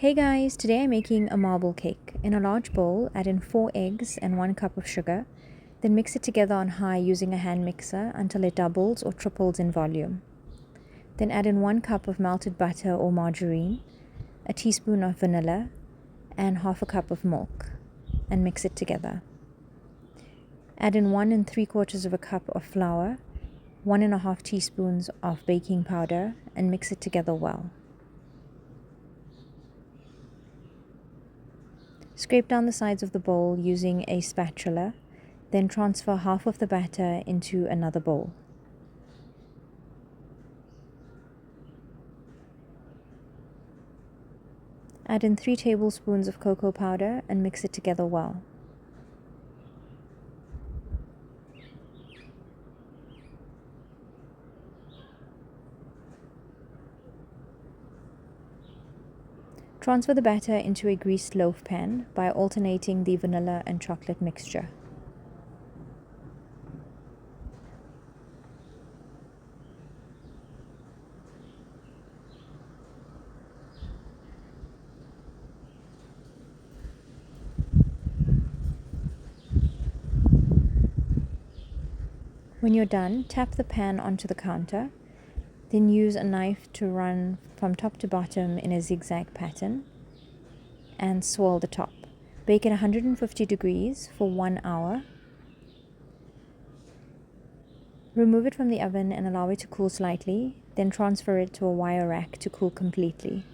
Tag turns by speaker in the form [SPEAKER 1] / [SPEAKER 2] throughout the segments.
[SPEAKER 1] Hey guys, today I'm making a marble cake. In a large bowl, add in 4 eggs and 1 cup of sugar. Then mix it together on high using a hand mixer until it doubles or triples in volume. Then add in 1 cup of melted butter or margarine, a teaspoon of vanilla, and half a cup of milk, and mix it together. Add in 1 3/4 of a cup of flour, 1½ teaspoons of baking powder, and mix it together well. Scrape down the sides of the bowl using a spatula, then transfer half of the batter into another bowl. Add in 3 tablespoons of cocoa powder and mix it together well. Transfer the batter into a greased loaf pan by alternating the vanilla and chocolate mixture. When you're done, tap the pan onto the counter, then use a knife to run from top to bottom in a zigzag pattern and swirl the top. Bake at 150 degrees for 1 hour. Remove it from the oven and allow it to cool slightly, then transfer it to a wire rack to cool completely.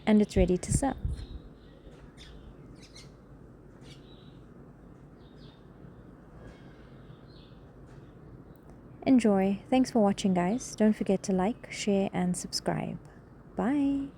[SPEAKER 1] And it's ready to serve. Enjoy. Thanks for watching, guys. Don't forget to like, share, and subscribe. Bye.